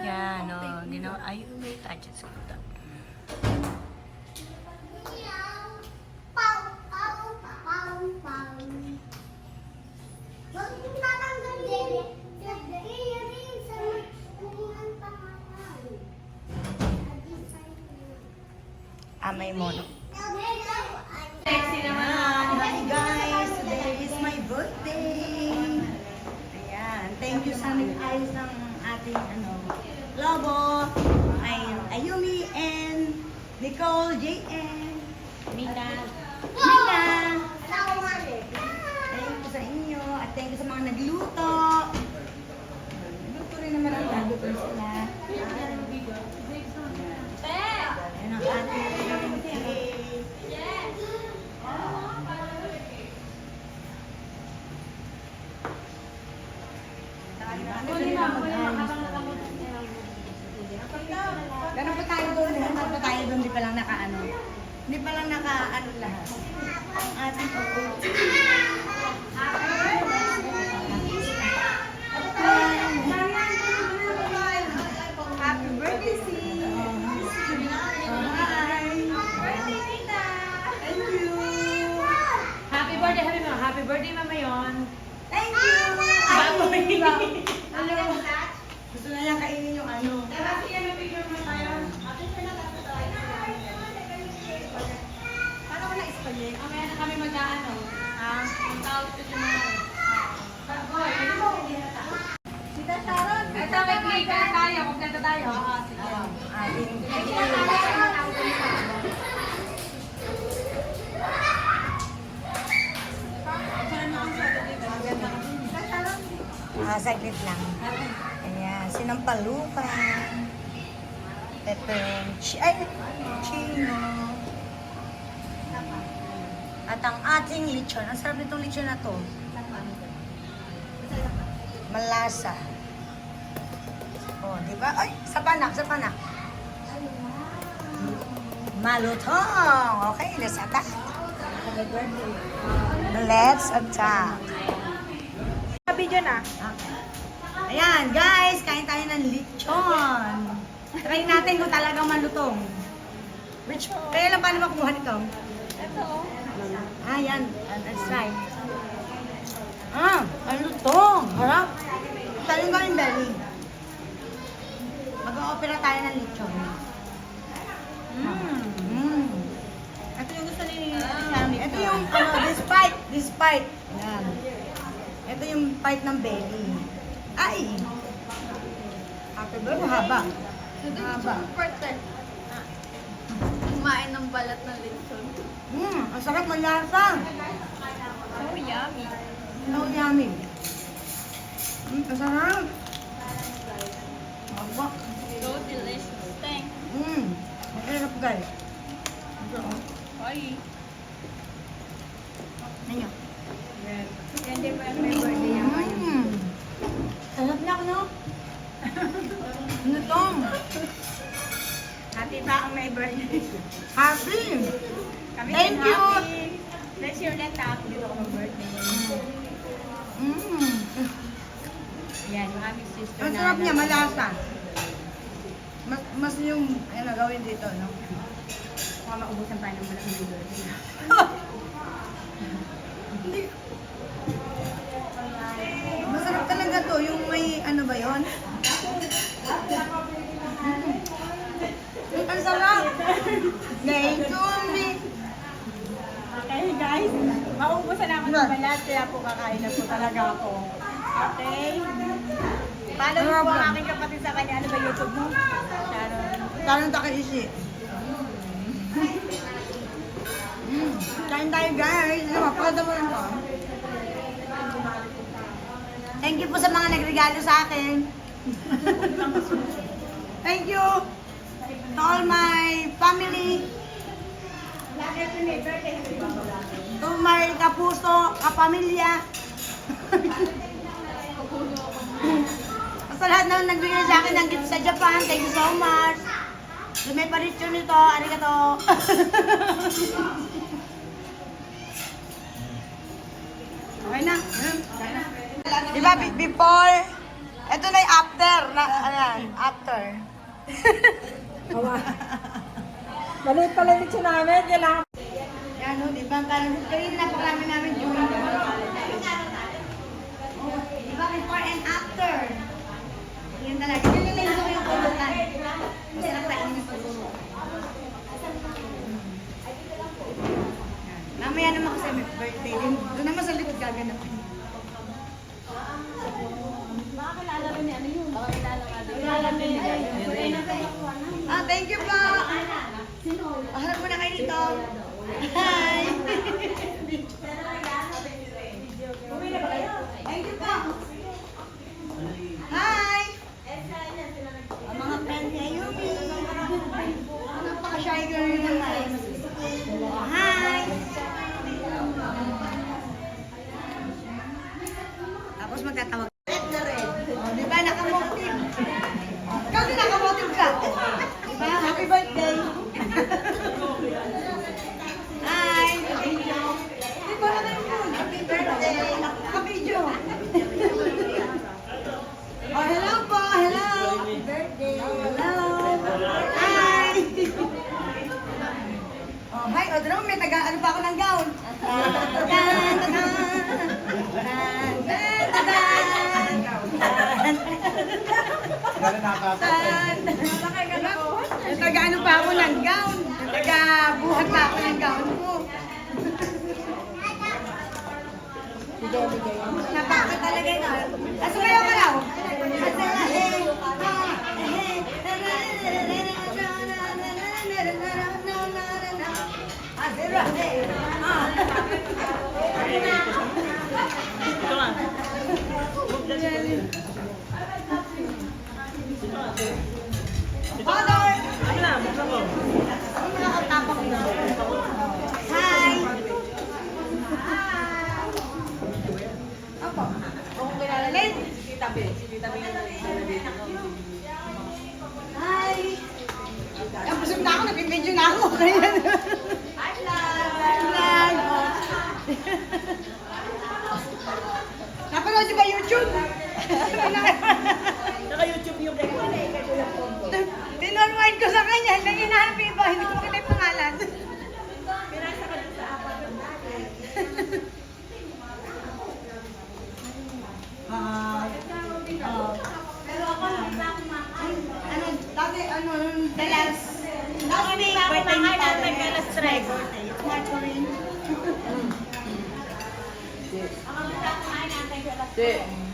Yan, o. Ginawa. Ay, may touches ko ito. May mono. Sexy naman. Hi guys! Today is my birthday! Ayan. Thank you sa nag-ayos ng ating logo. Ayumi and Nicole JN. Mina. Mina! Thank you sa inyo at thank you sa mga nagluto. Nagluto rin naman ang nagluto sila. Ayan ang ating Ganun pa tayo doon, hindi pa lang naka-ano. Hindi pa lang naka-ano lahat. Ang ating Happy birthday, sis! Hi! Birthday, tita! Thank you! Happy birthday, Mama Yon. Thank you! Baboy. Ano? Gusto na niya kainin yung ano. Paano ko na-spaghetti? Mamaya na kami mag-ano. Ang tawag ko yung mga... Tita Sharon! Ito, may clicker tayo. Kompleto tayo. Sige. Saglit lang. Ayan, sinampalukan. Chino. At ang ating lechon. Ang sarap nitong lechon na to. Malasa. Oh, di ba? Ay, sa panak. Malutong. Okay, let's attack. Let's attack. Video na. Ayan, guys, kain tayo ng lechon. Try natin kung talagang malutong. Kaya lang paano makuha nito? Ito. Ayan, let's try. Malutong. Harap. Tayo ba yung belly? Mag-o-opera tayo ng lechon. Ito yung gusto ni Yummy. Ito yung, this bite. Ayan. Ito yung bite ng belly. Ay! Pero haba. Haba. Kumain ng balat ng lechon. Ang sarap, malasa. So yummy. So yummy. Ang sarap. Haba. So delicious. Thanks. Ang sarap, guys. Bye. Ayan. Hindi pa may birthday yan. Sarap na, no? Ano to? Happy ba ang may birthday? Happy! Kami Thank din you. happy. Bless your net happy dito ako mag-birthday. Yan, yung aming sister Ang sarap niya, malasa. Mas yung, gawin dito, no? Baka maubusan pa ng balat ng birthday. Hindi. Masarap talaga to, yung may, ano ba yun? Ang sarap! Thank you, me. Okay guys, maubusan naman ng balat, kaya po kakain na po talaga ako. Okay? Follow niyo po ang aking kapatid sa kanya. Ano ba YouTube mo? Sharon. Tanong Takaishi. Kain tayo, guys. Mapakita mo lang to. Thank you po sa mga nagregalo sa akin. Thank you to all my family. To my kapuso, kapamilya. Sa lahat na nagbigay sa akin ng gift sa Japan, thank you so much. May paritso nito, arigato. Okay na. Diba, before, ito na yung after, ayan, after. Awa. Maliit pala yung lechon namin. Kailangan. Yan o, di ba? Kanina napakarami namin during the di ba? Before and after. Yan talaga. Yun yung gusto ko yung pulutan. Masarap tayo yung pulutan. Mamaya naman kasi may birthday din. Doon naman sa likod gaganapin. Makakilala rin ni ano yun. Kilala rin ni Ah, thank you po. Harap mo na kayo dito. Hi. Thank you po. Hi. Ang mga friend ni Ayumi. Napaka-shy girl naman. Hi. Tapos magtatawag. Oh, di ba? Nakamotive. Ikaw din nakamotive ka. Di ba? Happy birthday. Hi. Di ba naman yun? Happy birthday. Naka-video. Oh, hello po. Hello. Happy birthday. Hello. Hi. Oh, hi. O, Drum, may ano pa ako ng gown. Tan, tan, Nataga-ano pa ako ng gown. Nataga-buhat pa ako ng gown ko. Napaka talaga yun. Sumayaw ka raw. Father! Ano nakatapak na? Hi! Opo. Kung kilala Len? Si Tita B. Hi! Yan, busog na ako. Nag-video na ako. Hi, vlog! Napanood niyo ba YouTube? Naka-YouTube yung kay Kuya Pompo. Tinormind ko sa kanya. Nang hinahanap yung iba. Hindi ko makita yung pangalan. Pinasa ka sa apat ng dati. Pero ako, hindi pa ako makain. The last week, birthday ni Father. March rin.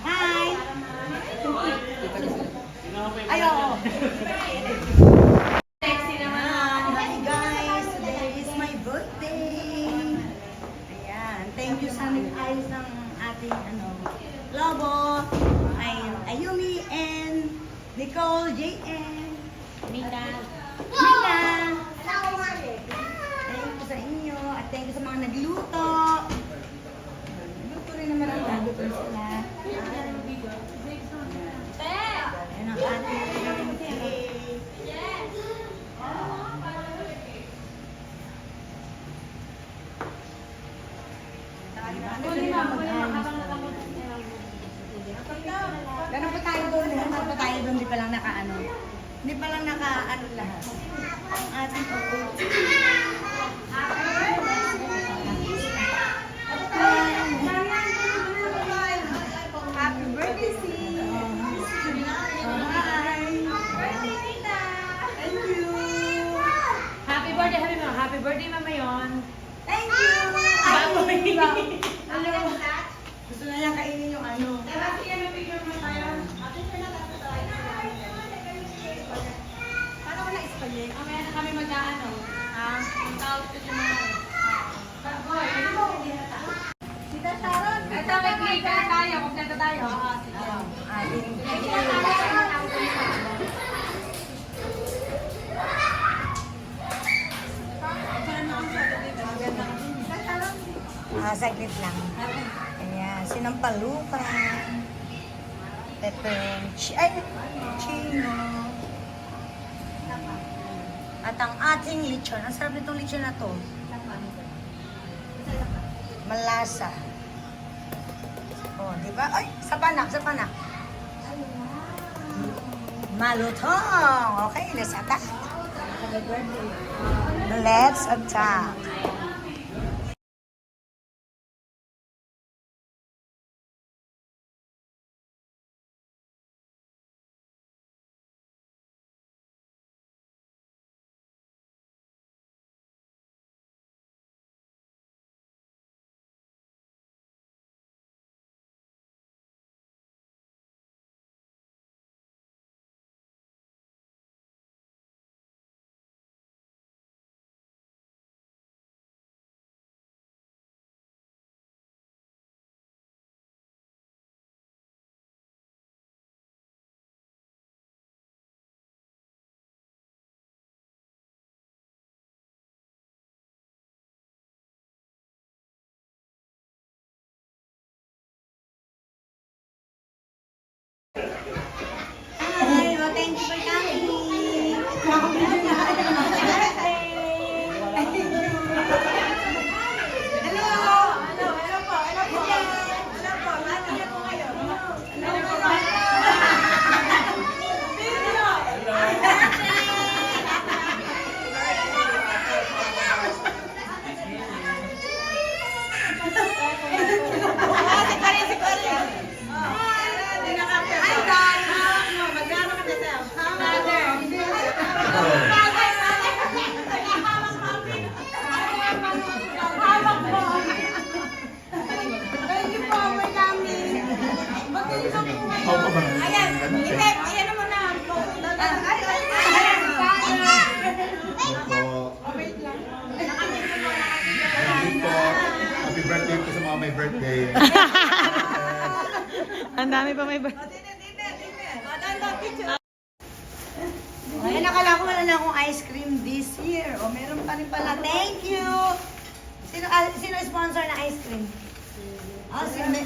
Hi! Ay, oo. Hi guys! Today is my birthday! Ayan. Thank you sa nag-ayos ng ating lobo. Ayumi and Nicole, JN. Nina. Nina! Thank you sa inyo at thank you sa mga nagluto. Nagluto rin naman ang nagluto sila. Ayan ang ating cake. Ganun pa tayo doon, di pa lang naka-ano. Hindi pa lang naka-ano lahat. Ang ating Happy birthday, sis! Hi! Thank you! Happy birthday, Mama Yon. Thank you! Baboy. Ano? Gusto na niya kainin yung ano. Paano ko na-spaghetti? Mamaya na kami mag-ano. Ang tawag ko siya mga... Tita Sharon! Ito, may clicker tayo. Kompleto tayo. Saglit lang. Ayan, sinampalukan. Chino. At ang ating lechon. Ang sarap nitong lechon na to. Malasa. Oh, di ba? Ay, sa panak. malutong. Okay, let's attack. Let's attack. Hi, well, thank you for coming. Happy birthday po sa mga may birthday. Ang dami pa may birthday. Ay, nakala ko wala na akong ice cream this year. O, meron pa rin pala. Thank you! Sino sponsor na ice cream? Oh, si Mer,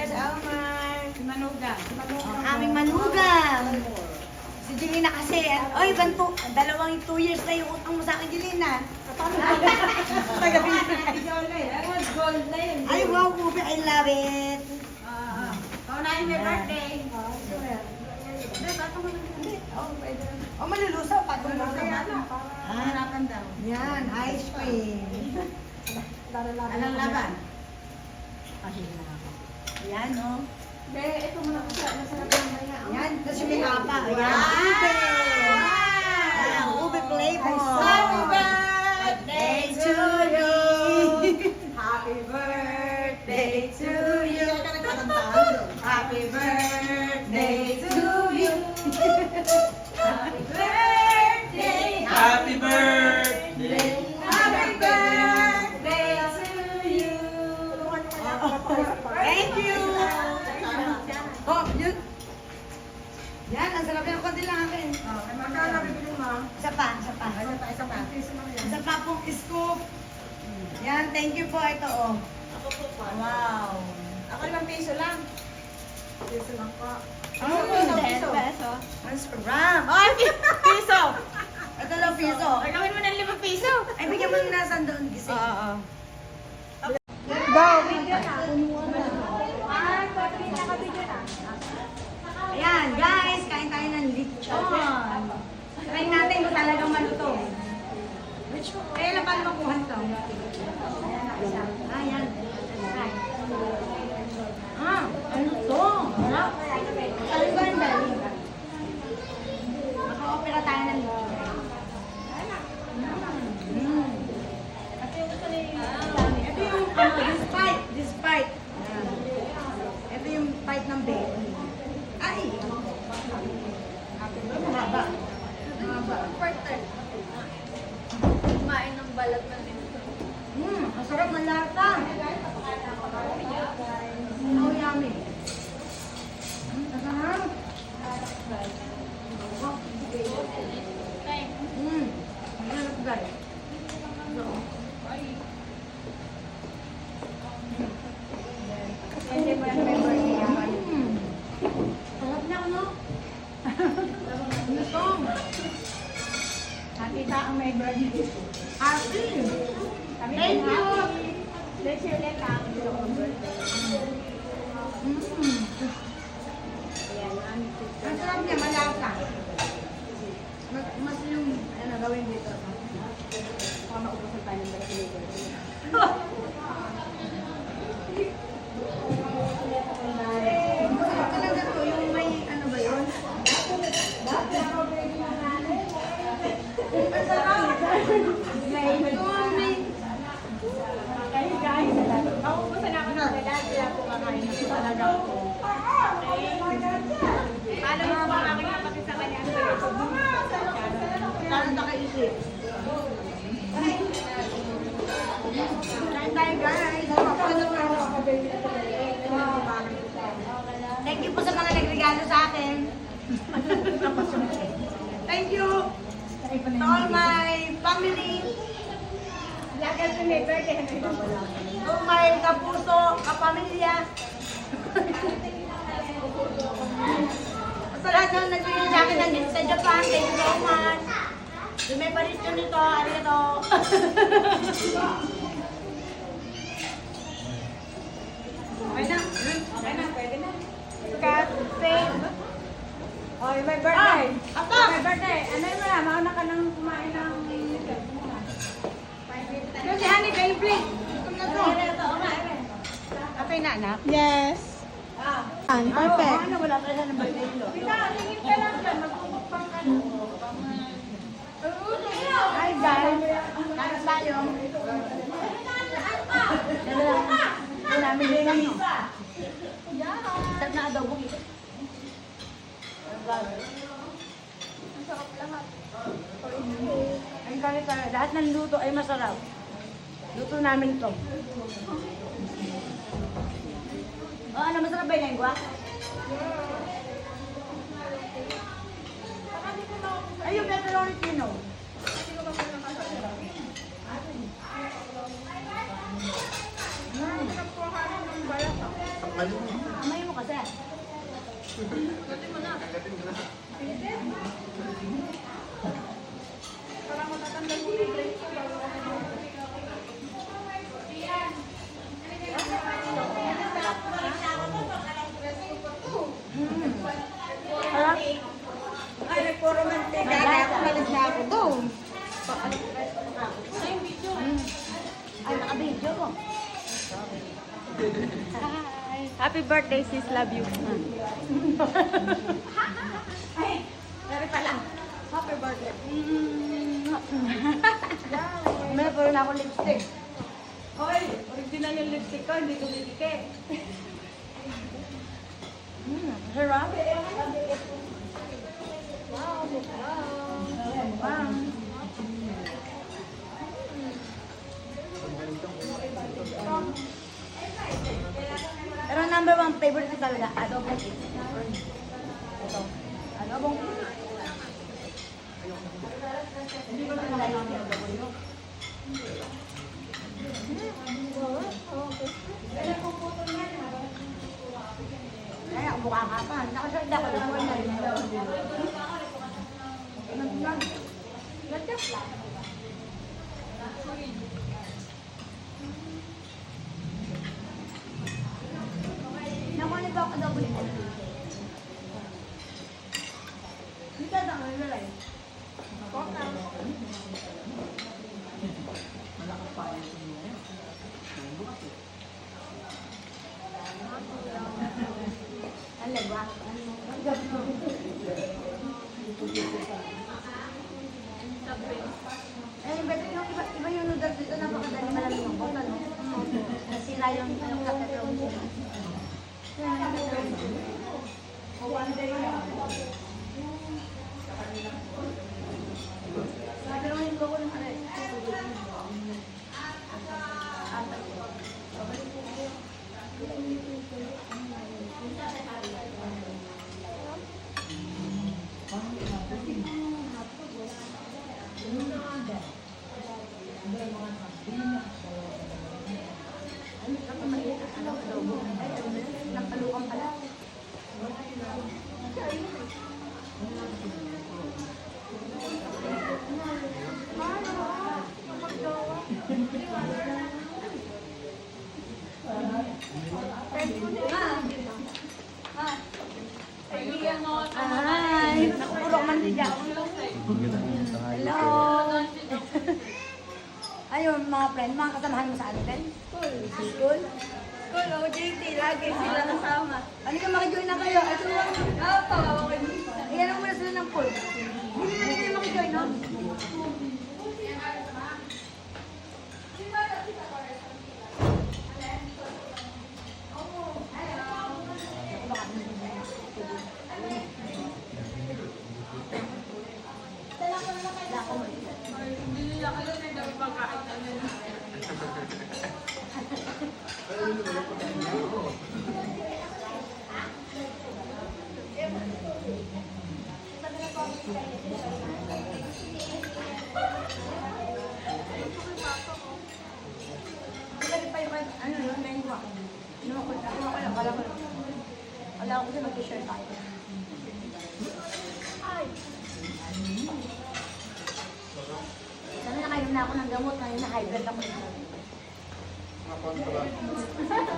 si Almar. Si Manugang. Ang aming manugang. Si Jelina kasi. Oy, dalawang 2 years na yung utang mo sa akin, Jelina. Gold na yun. Ay, wow, Ubi, I love it. Paunahin may birthday. Oh, malulusaw pa. Hanapan daw. Yan, ice cream. Anong laban? Yan, oh. Hindi, ito muna ko siya. Masarap yung maya. Yan, tapos yung may apa. Ayan, ube. Ayan, ube flavor. Happy birthday to you. Happy birthday to you. Happy birthday to you. Happy birthday. Happy birthday! Happy birthday to you. Thank you. Oh, yun. Yan, ang sarap yung konti lang akin. Magkano bibili mo? Isa pa. Isa pa pong scoop. Yan, thank you po. Ito, oh. Wow. Ako 5 piso lang. Piso lang po. $10. Ang sarap. Ay, piso! Ito lang piso. Ay, gawin mo ng 5 piso. Ay, bigyan mo yung nasa doon kasi. Oo. Ayan, guys, kain tayo ng lechon. Try natin kung talagang malutong. Kaya lang paano makuha ito? Ayan. Try. Ano to? Harap. Sabi ko ang dali. Maka-opera tayo ng lechon. Ito yung, this part. Ito yung part ng baby. Ay! Mahaba. Kumain ng balat na din. Ang sarap ng lata. So yummy. Ang sarap. Ang sarap, guys. Sarap na, ano? Lutong. Nakita ang may birthday. Happy. Kami Thank you. Let's share lang ang birthday. Ang sarap niya, malasa. Okay guys, mauubusan ako ng balat, kaya po kakain na po talaga ako. Okay. Paano mo po ang aking kapatid sa kanya? Ano ba YouTube mo? Lalo nakaisip. Kain tayo guys. Thank you po sa mga nagregalo sa akin. Thank you to all my family. Lagat sa may birthday. To my kapuso, kapamilya. Sa lahat na nagbigay sa akin ng gift sa Japan, thank you so much. Yung may parisyon nito, arigato. Okay na. Okay na, pwede na. Cut, save. Oh, yung may birthday. Ato! May birthday. Ano yun na? Mauna ka nang kumain ng... Kasi honey, kayo please. Okay na, anak? Yes. Perfect. Ano, wala pa ng birthday nilo. Tingin ka lang dyan. Magpupukpang ka na. Hi guys. Kain tayo. Wala namin din ano. Sarap na adobo. Ay, kami pa. Lahat ng luto ay masarap. Luto namin to. Oh, ano masarap ba yung lengua? Ay, yung pepperoni pino. Amay mo kasi. Harap. Ay, nagpuro mantika. Malis na ako doon. Ay, naka-video ko. Happy birthday, sis. Love you. Ay, sorry pala. Happy birthday. May puro na ako lipstick. Hoy, original yung lipstick ko. Hindi dumidikit. Sarap. Wow. Wow. Pero number one favorite ko talaga, adobong cake. Ito. Adobong cake. Hindi ko talaga yung adobo yun. Ay, ako mukha ka pa. Nakasarda ko lang. Nagtap lang. Nakuha ba ako double ito? Hindi ka na kami nalay. Ang lagwa. Eh, beto yung iba yung noodles dito, napakadali malamig yung bota, no? Nasira yung kakatawin siya. Pero hindi ko ng ano. Hi! Nakapulok man din dyan. Hello! Ayun, mga friend, mga kasamahan mo sa ano, friend? School. School, o JT, lagi sila kasama. Ano ka, makijoin na kayo? Ito lang. Iyan mo muna sila ng pool. Hindi na kayo makijoin, no? ako kasi mag-share tayo. Sana nakainom na ako ng gamot, ngayon na high blood ako.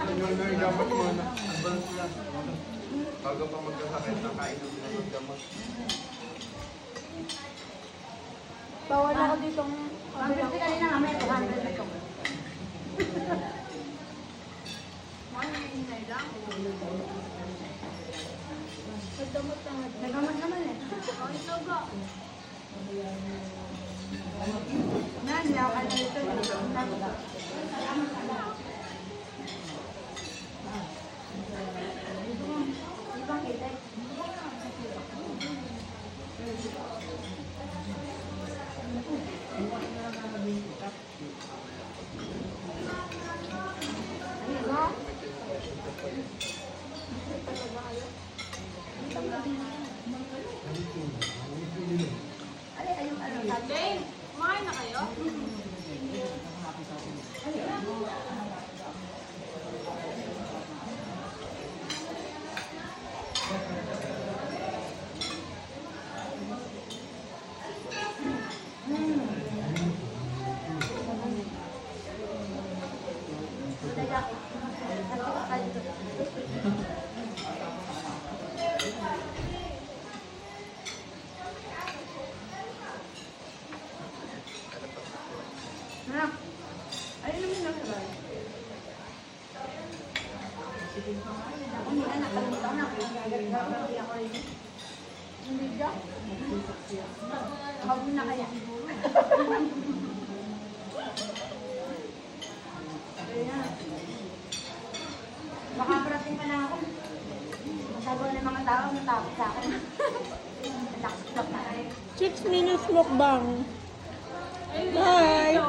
Yung gamot mo na. Advance lang. Bago pa magkasakit, nakainom na ng gamot. Bawal ako ditong... 150 kanina nga, may 200 na ito. Nagamot naman eh. Hindi ako kaya ito. Ibang kita. Jane, kumain na kayo? Ayun naman lang sabay. Hindi na, nakalimutan na. Hindi ako rin. Hindi ka? Habang na kaya. Ayan. Baka parating pa na ako. Masabi ng mga tao, natakot sa akin. Natakot na. 6 minutes mukbang. Bye!